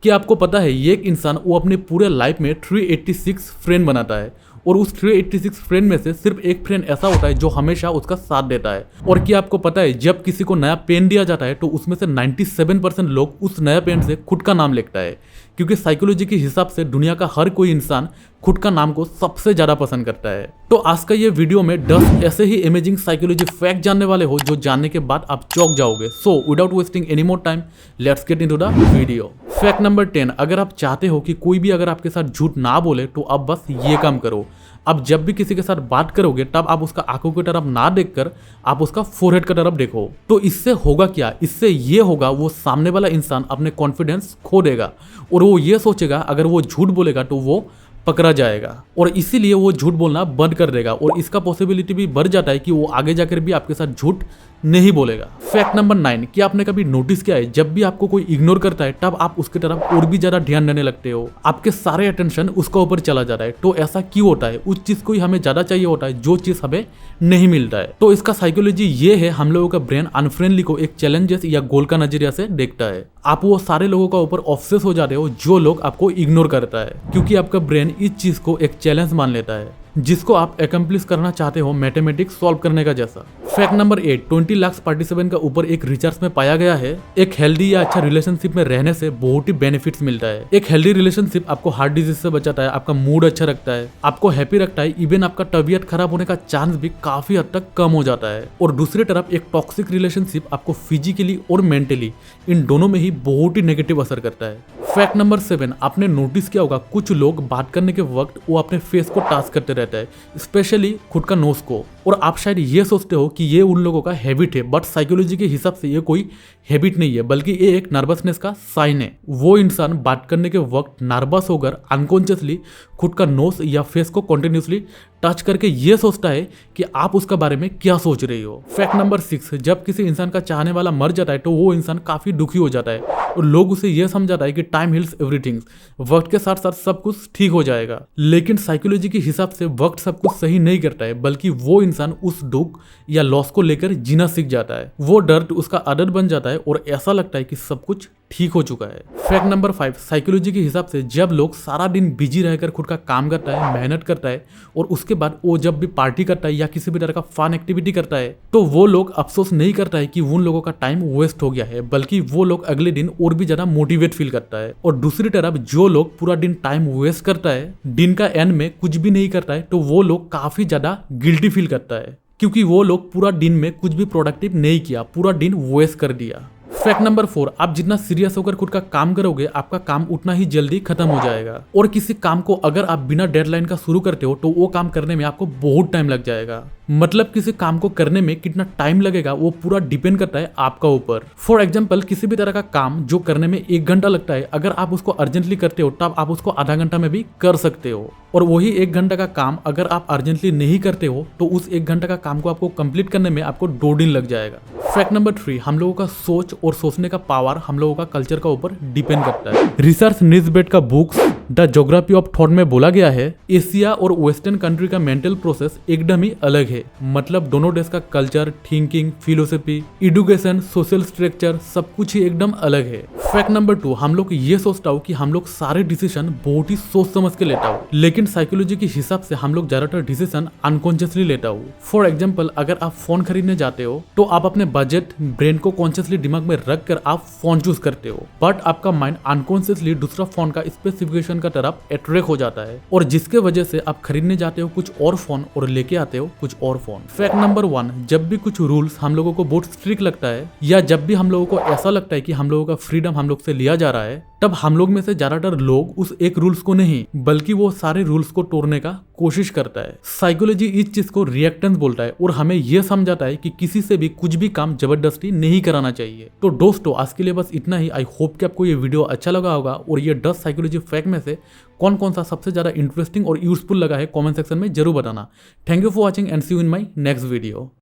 क्या आपको पता है ये एक इंसान वो अपने पूरे लाइफ में 386 फ्रेंड बनाता है और उस 386 फ्रेंड में से सिर्फ एक फ्रेंड ऐसा होता है जो हमेशा उसका साथ देता है। और क्या आपको पता है जब किसी को नया पेन दिया जाता है तो उसमें से 97% लोग उस नया पेन से खुद का नाम लिखता है, क्योंकि साइकोलॉजी के हिसाब से दुनिया का हर कोई इंसान खुद का नाम को सबसे ज्यादा पसंद करता है। तो आज का ये वीडियो में 10 ऐसे ही इमेजिंग साइकोलॉजी फैक्ट जानने वाले हो जो जानने के बाद आप चौंक जाओगे। So without wasting any more time let's get into the video. Fact number 10, अगर आप चाहते हो कि कोई भी अगर आपके साथ झूठ ना बोले तो आप बस ये काम करो। अब जब भी किसी के साथ बात करोगे तब आप उसका आंखों की तरफ ना देखकर आप उसका फोरहेड की तरफ देखो। तो इससे होगा क्या, इससे ये होगा वो सामने वाला इंसान अपने कॉन्फिडेंस खो देगा और वो ये सोचेगा अगर वो झूठ बोलेगा तो वो पकड़ा जाएगा और इसीलिए वो झूठ बोलना बंद कर देगा और इसका पॉसिबिलिटी भी बढ़ जाता है कि वो आगे जाकर भी आपके साथ झूठ नहीं बोलेगा। फैक्ट नंबर 9, क्या आपने कभी नोटिस किया है जब भी आपको कोई इग्नोर करता है तब आप उसकी तरफ और भी ज्यादा ध्यान देने लगते हो, आपके सारे अटेंशन उसका ऊपर चला जाता है। तो ऐसा क्यों होता है? उस चीज को ही हमें ज्यादा चाहिए होता है जो चीज हमें नहीं मिलता है। तो इसका साइकोलॉजी ये है, हम लोगों का ब्रेन अनफ्रेंडली को एक चैलेंजेस या गोल का नजरिया से देखता है। आप वो सारे लोगों का ऊपर ऑब्सेस हो जाते हो जो लोग आपको इग्नोर करता है, क्योंकि आपका ब्रेन इस चीज को एक चैलेंज मान लेता है जिसको आप एकम्प्लिश करना चाहते हो, मैथमेटिक्स सॉल्व करने का जैसा। फैक्ट नंबर 8, 20 लाख पार्टिसिपेंट का ऊपर एक रिसर्च में पाया गया है एक हेल्दी या अच्छा रिलेशनशिप में रहने से बहुत ही बेनिफिट्स मिलता है। एक हेल्दी रिलेशनशिप आपको हार्ट डिजीज से बचाता है, आपका मूड अच्छा रखता है, आपको हैप्पी रखता है, इवन आपका तबीयत खराब होने का चांस भी काफी हद तक कम हो जाता है। और दूसरी तरफ एक टॉक्सिक रिलेशनशिप आपको फिजिकली और मेंटली इन दोनों में ही बहुत ही नेगेटिव असर करता है। फैक्ट नंबर 7, आपने नोटिस किया होगा कुछ लोग बात करने के वक्त वो अपने फेस को टाच करते रहता है, स्पेशली खुद का नोज को, और आप शायद ये सोचते हो कि ये उन लोगों का हैबिट है, बट साइकोलॉजी के हिसाब से ये कोई हैबिट नहीं है बल्कि ये एक नर्वसनेस का साइन है। वो इंसान बात करने के वक्त नर्वस होकर अनकॉन्शियसली खुद का नोज या फेस को कंटिन्यूसली टच करके ये सोचता है कि आप उसका बारे में क्या सोच रही हो। फैक्ट नंबर 6, जब किसी इंसान का चाहने वाला मर जाता है तो वो इंसान काफी दुखी हो जाता है और लोग उसे ये समझाता है कि टाइम हील्स एवरीथिंग, वक्त के साथ साथ सब कुछ ठीक हो जाएगा। लेकिन साइकोलॉजी के हिसाब से वक्त सब कुछ सही नहीं करता है, बल्कि वो इंसान उस दुख या लॉस को लेकर जीना सीख जाता है। वो दर्द उसका आदत बन जाता है और ऐसा लगता है कि सब कुछ ठीक हो चुका है। फैक्ट नंबर 5, साइकोलॉजी के हिसाब से जब लोग सारा दिन बिजी रहकर खुद का काम करता है, मेहनत करता है और उसके बाद वो जब भी पार्टी करता है या किसी भी तरह का फन एक्टिविटी करता है तो वो लोग अफसोस नहीं करता है कि उन लोगों का टाइम वेस्ट हो गया है, बल्कि वो लोग अगले दिन और भी ज्यादा मोटिवेट फील करता है। और दूसरी तरफ जो लोग पूरा दिन टाइम वेस्ट करता है, दिन का एंड में कुछ भी नहीं करता है, तो वो लोग काफी ज्यादा गिल्टी फील करता है, क्योंकि वो लोग पूरा दिन में कुछ भी प्रोडक्टिव नहीं किया, पूरा दिन वेस्ट कर दिया। फैक्ट नंबर 4, आप जितना सीरियस होकर खुद का काम करोगे आपका काम उतना ही जल्दी खत्म हो जाएगा। और किसी काम को अगर आप बिना डेडलाइन का शुरू करते हो तो वो काम करने में आपको बहुत टाइम लग जाएगा। मतलब किसी काम को करने में कितना टाइम लगेगा वो पूरा डिपेंड करता है आपका ऊपर। फॉर एग्जाम्पल, किसी भी तरह का काम जो करने में 1 घंटा लगता है, अगर आप उसको अर्जेंटली करते हो तब आप उसको आधा घंटा में भी कर सकते हो। और वही 1 घंटा का काम अगर आप अर्जेंटली नहीं करते हो तो उस 1 घंटा का काम को आपको कंप्लीट करने में आपको 2 दिन लग जाएगा। फैक्ट नंबर 3, हम लोगों का सोच और सोचने का पावर हम लोगों का कल्चर का ऊपर डिपेंड करता है। रिसर्च निस्बेट का books the geography of thought में बोला गया है एशिया और वेस्टर्न कंट्री का मेंटल प्रोसेस एकदम ही अलग है। मतलब दोनों देश का culture, thinking, philosophy, education, social structure सब कुछ ही एकदम अलग है। फैक्ट नंबर 2, हम लोग ये सोचता हूँ कि हम लोग सारे डिसीजन बहुत ही सोच समझ के लेता हूँ, लेकिन साइकोलॉजी के हिसाब से हम लोग ज्यादातर डिसीजन अनकॉन्शियसली लेता हूँ। फॉर एग्जाम्पल, अगर आप फोन खरीदने जाते हो तो आप अपने बजट, ब्रेन को कॉन्शियसली दिमाग में रख कर आप फोन चूज करते हो, बट आपका माइंड अनकॉन्शियसली दूसरा फोन का स्पेसिफिकेशन का तरफ अट्रैक्ट हो जाता है और जिसके वजह से आप खरीदने जाते हो कुछ और फोन और लेके आते हो कुछ और फोन। फैक्ट नंबर 1, जब भी कुछ रूल्स हम लोगों को बहुत स्ट्रिक्ट लगता है या जब भी हम लोगों को ऐसा लगता है कि हम लोगों का फ्रीडम हम लोग से लिया जा रहा है, तब हम लोग में से ज्यादातर लोग उस एक रूल्स को नहीं बल्कि वो सारे रूल्स को तोड़ने का कोशिश करता है। साइकोलॉजी इस चीज को रिएक्टेंस बोलता है और हमें यह समझाता है कि किसी से भी कुछ भी काम जबरदस्ती नहीं कराना चाहिए। तो दोस्तों, आज के लिए बस इतना ही। आई होप कि आपको ये वीडियो अच्छा लगा होगा और ये 10 साइकोलॉजी फैक्ट में से कौन कौन सा सबसे ज्यादा इंटरेस्टिंग और यूजफुल लगा है कमेंट सेक्शन में जरूर बताना। Thank you for watching and see you in my next video.